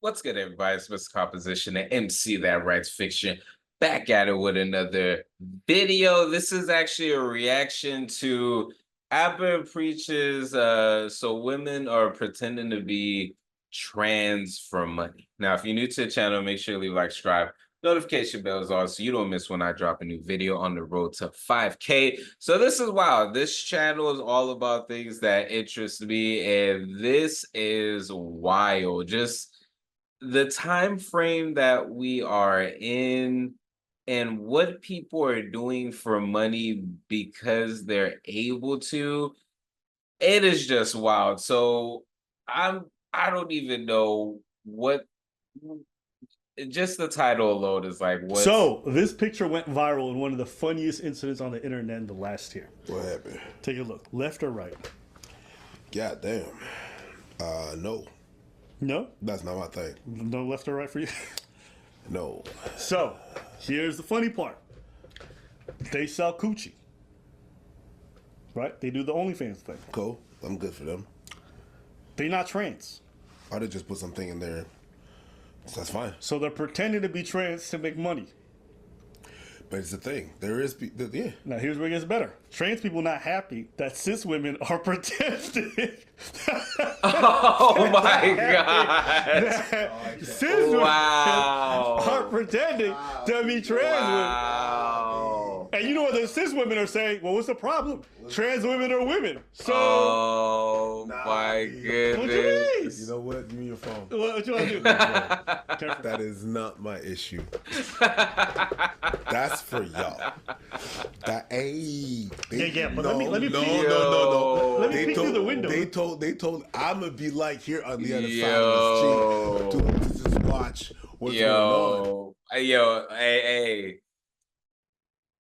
What's good, everybody? It's Mr. Composition, the MC that writes fiction. Back at it with another video. This is actually a reaction to Abba Preaches. So women are pretending to be trans for money. Now, if you're new to the channel, make sure you leave a like, subscribe, notification bells on so you don't miss when I drop a new video on the road to 5K. So this is wild. This channel is all about things that interest me, and this is wild. Just the time frame that we are in and what people are doing for money because they're able to, it is just wild. So I don't even know what, just the title alone is like, what's So this picture went viral in one of the funniest incidents on the internet in the last year. What happened? Take a look, left or right? God damn. No. No, That's not my thing. no left or right for you. No. So here's the funny part: they sell coochie, right? They do the OnlyFans thing. Cool. I'm good for them. They're not trans, I did just put something in there. So that's fine. so they're pretending to be trans to make money. But it's the thing. There is, yeah. Now here's where it gets better. Trans people not happy that cis women are pretending. oh my god. Cis women Wow. are pretending to be trans women. Wow. And you know what the cis women are saying? Well, what's the problem? Trans women are women. So Oh my what you goodness. You know what? Give me your phone. what you want to do? Careful. That is not my issue. That's for y'all. That Yeah, but let me peek. No. Let me peek through the window. They told I'm gonna be like here on the other Yo. side of the street to just watch what's going on. Hey.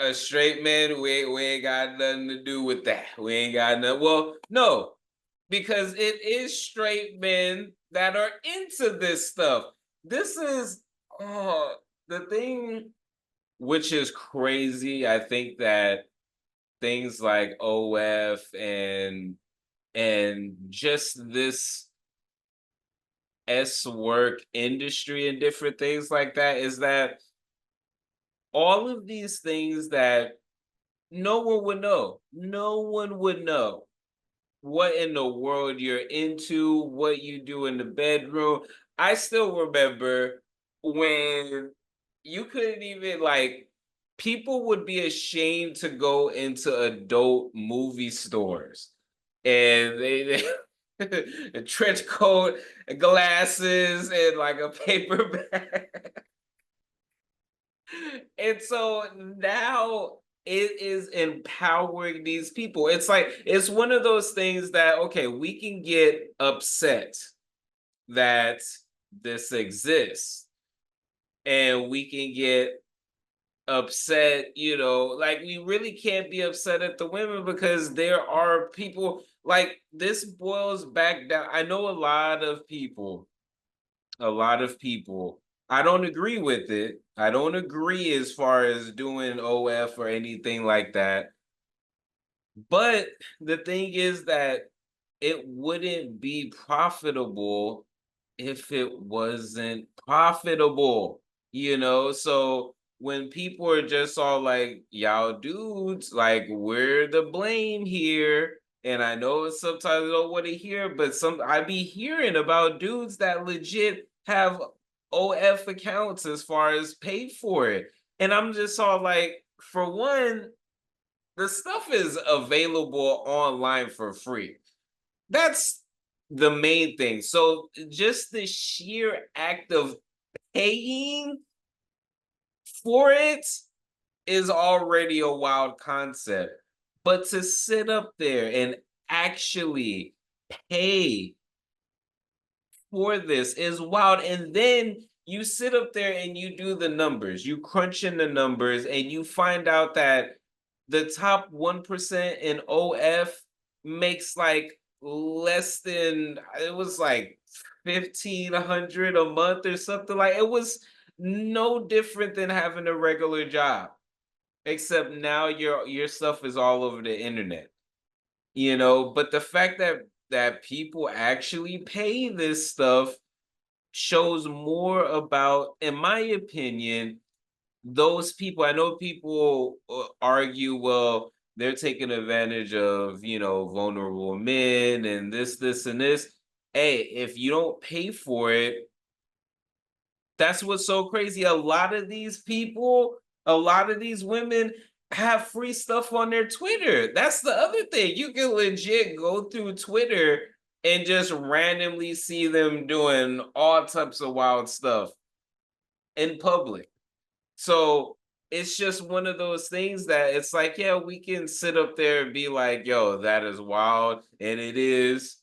A straight man, we ain't got nothing to do with that. We ain't got nothing. Well, no, because it is straight men that are into this stuff. This is the thing, which is crazy. I think that things like OF and just this S work industry and different things like that is that all of these things that no one would know. No one would know what in the world you're into, what you do in the bedroom. I still remember when you couldn't even like, people would be ashamed to go into adult movie stores and they a trench coat, glasses, and like a paper bag. And so now it is empowering these people. It's like, it's one of those things that, okay, we can get upset that this exists, and we can get upset, like we really can't be upset at the women because there are people like this boils back down. I know a lot of people, I don't agree with it. I don't agree as far as doing OF or anything like that. But the thing is that it wouldn't be profitable if it wasn't profitable, So when people are just all like, y'all dudes, like, we're the blame here. And I know sometimes I don't want to hear, but I be hearing about dudes that legit have OF accounts as far as paid for it. And I'm just all like, for one, the stuff is available online for free. That's the main thing. So just the sheer act of paying for it is already a wild concept. But to sit up there and actually pay for this is wild. And then you sit up there and you do the numbers, you crunch in the numbers, and you find out that the top 1% in OF makes like less than, it was like 1,500 a month or something. Like, it was no different than having a regular job, except now your stuff is all over the internet. But the fact that people actually pay this stuff shows more about, in my opinion, those people. I know people argue, well, they're taking advantage of, vulnerable men and this, and this. Hey, if you don't pay for it, that's what's so crazy. A lot of these people, a lot of these women have free stuff on their Twitter. That's the other thing. You can legit go through Twitter and just randomly see them doing all types of wild stuff in public. So it's just one of those things that it's like, yeah, we can sit up there and be like, yo, that is wild. And it is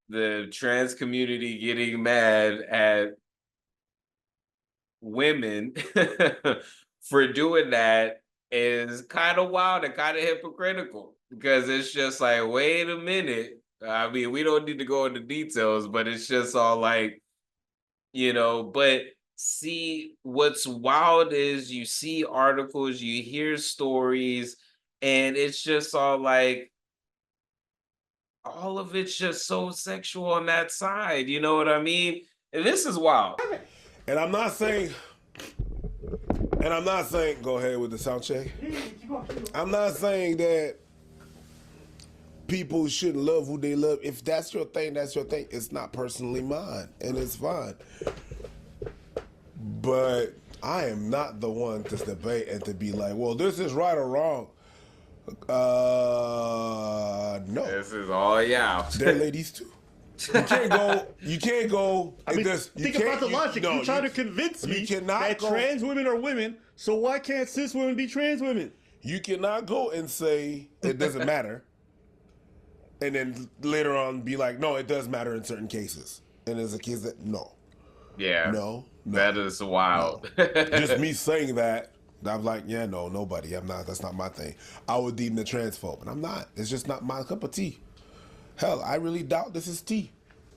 the trans community getting mad at women for doing that is kind of wild and kind of hypocritical, because it's just like, wait a minute. I mean, we don't need to go into details, but it's just all like, but see, what's wild is you see articles, you hear stories, and it's just all like, all of it's just so sexual on that side. You know what I mean? And this is wild. And I'm not saying, go ahead with the sound check. I'm not saying that people shouldn't love who they love. If that's your thing, that's your thing. It's not personally mine, and it's fine. But I am not the one to debate and to be like, well, this is right or wrong. No. This is all They're ladies too. You can't go. I mean, think about the logic. You're trying to convince me that trans women are women, so why can't cis women be trans women? You cannot go and say it doesn't matter, and then later on be like, no, it does matter in certain cases. And there's a case that no. Yeah. No. That is wild. No. Just me saying that, I'm like, yeah, no, nobody. I'm not. That's not my thing. I would deem the transphobe, and I'm not. It's just not my cup of tea. Hell, I really doubt this is tea.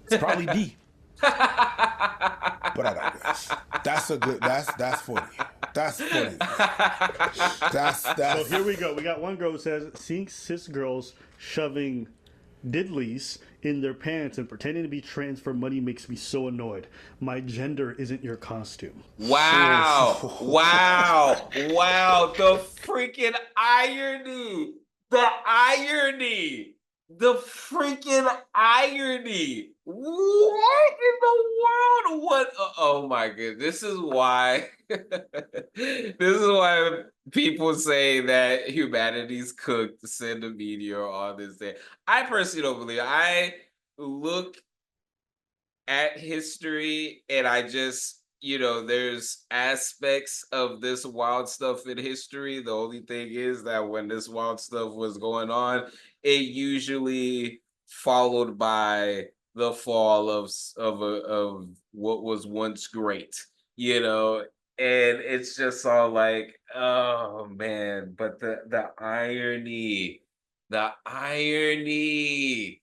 It's probably D. But I digress. That's a good. That's funny. That's funny. That's. So here we go. We got one girl who says, seeing cis girls shoving diddlies in their pants and pretending to be trans for money makes me so annoyed. My gender isn't your costume. Wow. Wow. Wow. The freaking irony. The irony. The freaking irony. What in the world? What? Oh my goodness. This is why. This is why people say that humanity's cooked to send the media on this day. I personally don't believe it. I look at history and I just, there's aspects of this wild stuff in history. The only thing is that when this wild stuff was going on, it usually followed by the fall of what was once great, and it's just all like, oh man. But the irony, the irony.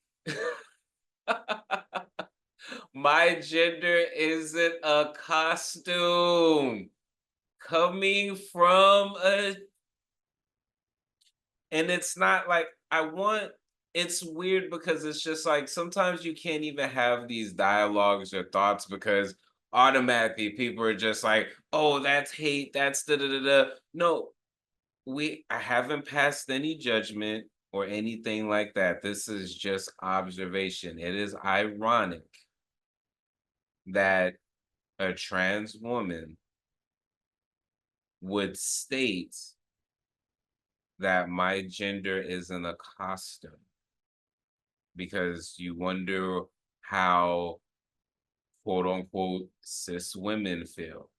My gender isn't a costume coming from and it's not like it's weird because it's just like sometimes you can't even have these dialogues or thoughts because automatically people are just like, oh, that's hate, that's da da da da. No, I haven't passed any judgment or anything like that. This is just observation. It is ironic that a trans woman would state that my gender isn't a costume, because you wonder how quote unquote cis women feel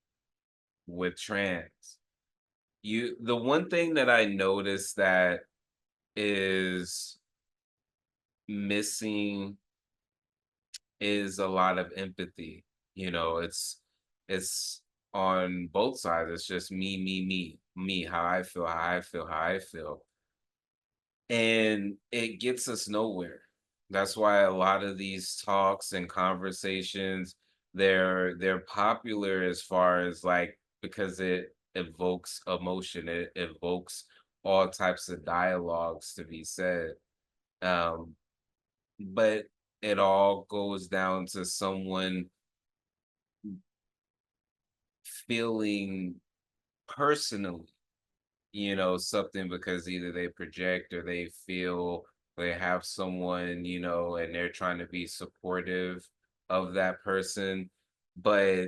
with trans. The one thing that I noticed that is missing is a lot of empathy. It's on both sides. It's just me, how I feel, how I feel. And it gets us nowhere. That's why a lot of these talks and conversations, they're popular as far as like, because it evokes emotion, it evokes all types of dialogues to be said. But it all goes down to someone feeling personally, something because either they project or they feel they have someone, and they're trying to be supportive of that person. But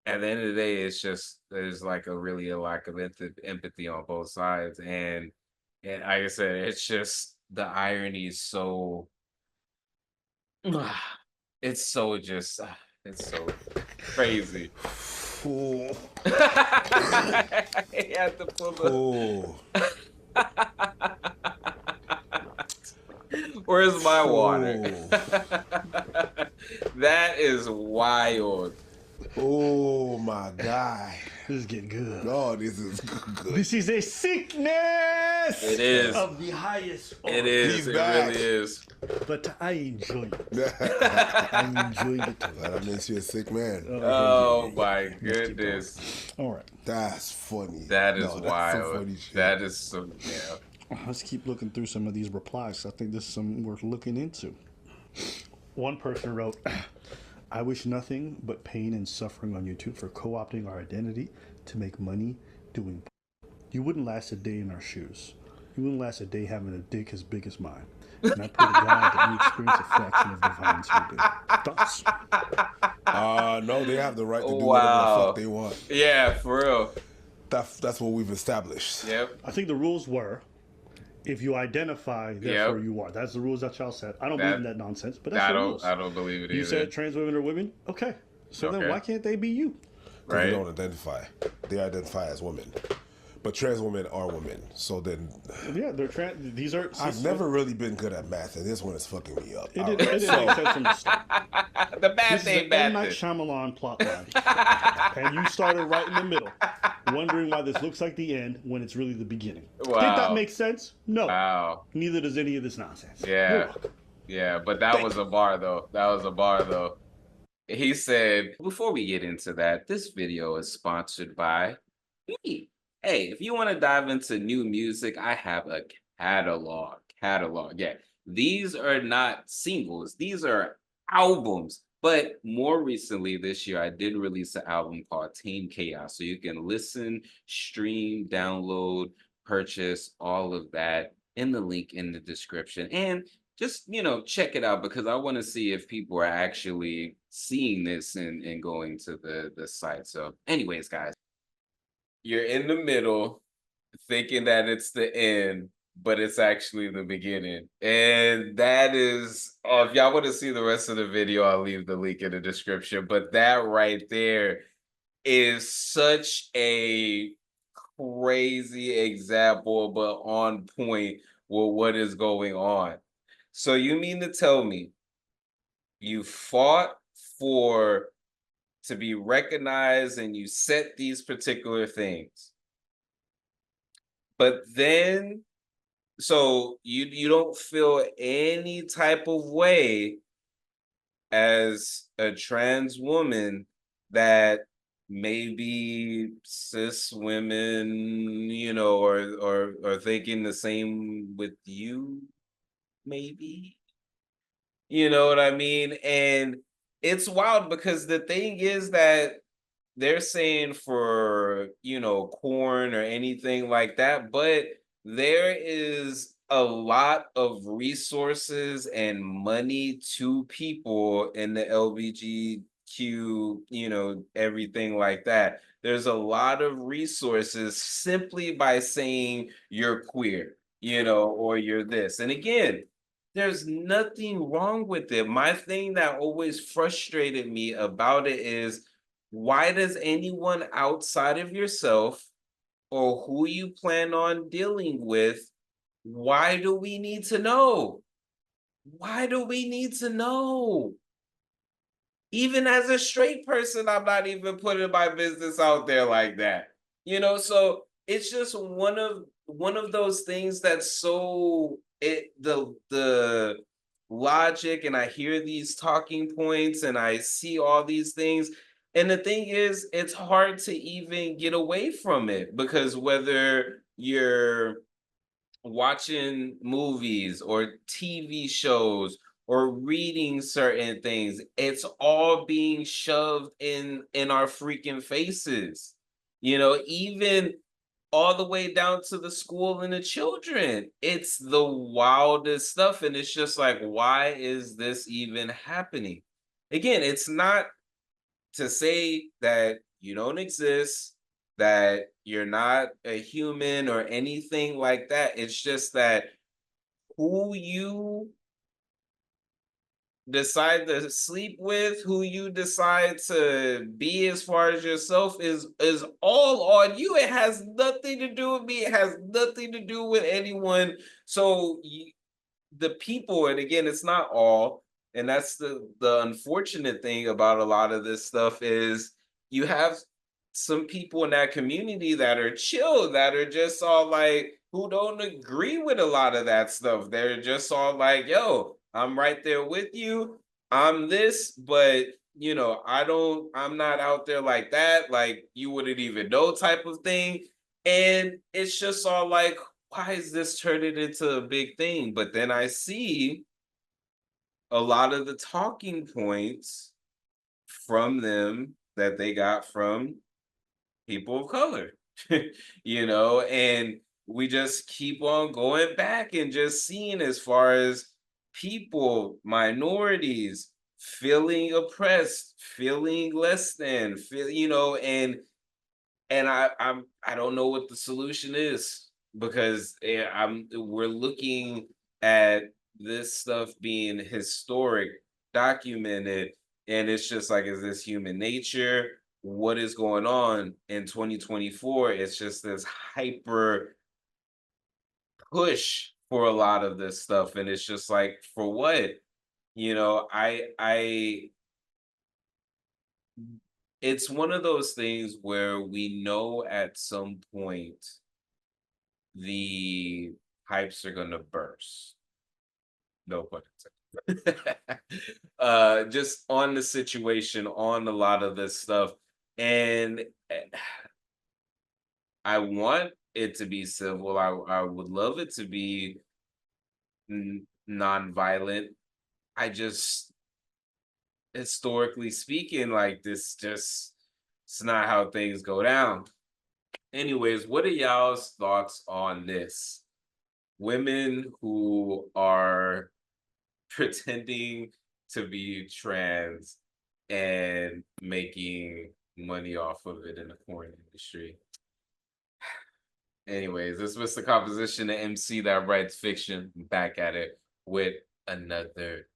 at the end of the day, it's just there's like a lack of empathy on both sides. And like I said, it's just the irony is so it's so just it's so crazy. Ooh. I had to pull the Ooh. Where's my water? Ooh. That is wild. Oh my God. This is getting good. Oh, this is good. This is a sickness. It is. Of the highest order. It is. He's It back. really is. But I enjoy it. I enjoy it. That makes you a sick man. Oh my goodness. All right. That's funny. That is No, that's some wild. funny shit. That is some yeah. Let's keep looking through some of these replies. I think this is something worth looking into. One person wrote, I wish nothing but pain and suffering on YouTube for co-opting our identity to make money doing. You wouldn't last a day in our shoes. You wouldn't last a day having a dick as big as mine. And I pray to God that you experience a fraction of the violence we do. Thoughts? No, they have the right to do Wow. whatever the fuck they want. Yeah, for real. That's what we've established. Yep. I think the rules were, if you identify, therefore you are. That's the rules that y'all set. I don't believe in that nonsense, but that's the rules. I don't believe it either. You said trans women are women? Okay. So then Okay. why can't they be you? Because Right. they don't identify. They identify as women. But trans women are women. So then Yeah, they're trans. These are. I've never really been good at math, and this one is fucking me up. It didn't make sense from the start. The bad This is thing, an bad M. Night thing. Shyamalan plotline. And you started right in the middle, wondering why this looks like the end when it's really the beginning. Did Wow. that make sense? No. Wow. Neither does any of this nonsense. You're Yeah. welcome. Yeah, but that was a bar though. That was a bar though. He said, before we get into that, this video is sponsored by me. Hey, if you want to dive into new music, I have a catalog. Yeah. These are not singles. These are albums. But more recently this year, I did release an album called Tame Chaos. So you can listen, stream, download, purchase, all of that in the link in the description. And just, check it out because I want to see if people are actually seeing this and going to the site. So anyways, guys, you're in the middle thinking that it's the end, but it's actually the beginning. And that is, if y'all want to see the rest of the video, I'll leave the link in the description. But that right there is such a crazy example, but on point with what is going on. So you mean to tell me you fought to be recognized and you set these particular things, but then so you don't feel any type of way as a trans woman that maybe cis women, are thinking the same with you, maybe? You know what I mean? And it's wild because the thing is that they're saying for, corn or anything like that, but there is a lot of resources and money to people in the LGBTQ, everything like that. There's a lot of resources simply by saying you're queer, or you're this. And again, there's nothing wrong with it. My thing that always frustrated me about it is, why does anyone outside of yourself or who you plan on dealing with, why do we need to know? Why do we need to know? Even as a straight person, I'm not even putting my business out there like that. So it's just one of those things that's so the logic, and I hear these talking points and I see all these things. And the thing is, it's hard to even get away from it because whether you're watching movies or TV shows or reading certain things. It's all being shoved in our freaking faces. Even all the way down to the school and the children. It's the wildest stuff. And it's just like, why is this even happening? Again, it's not to say that you don't exist, that you're not a human or anything like that. It's just that who you decide to sleep with, who you decide to be as far as yourself is all on you. It has nothing to do with me. It has nothing to do with anyone. So the people, and again, it's not all, and that's the unfortunate thing about a lot of this stuff is you have some people in that community that are chill, that are just all like who don't agree with a lot of that stuff. They're just all like, yo, I'm right there with you. I'm this, but I'm not out there like that, like you wouldn't even know type of thing. And it's just all like, why is this turning into a big thing? But then I see a lot of the talking points from them that they got from people of color, and we just keep on going back and just seeing as far as people, minorities feeling oppressed, feeling less than, and I don't know what the solution is because we're looking at this stuff being historic, documented, and it's just like, is this human nature? What is going on in 2024? It's just this hyper push for a lot of this stuff, and it's just like, for what? I it's one of those things where we know at some point the pipes are gonna burst. No pun intended. Just on the situation, on a lot of this stuff. And I want it to be civil. I would love it to be non-violent. I just, historically speaking, like this just, it's not how things go down. Anyways, what are y'all's thoughts on this? Women who are pretending to be trans and making money off of it in the porn industry. Anyways, this was the composition, the MC that writes fiction. Back at it with another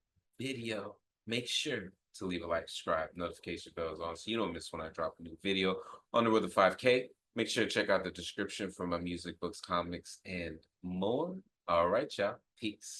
video. Make sure to leave a like, subscribe, notification bells on so you don't miss when I drop a new video on the road to 5K. Make sure to check out the description for my music, books, comics, and more. All right, y'all. Peace.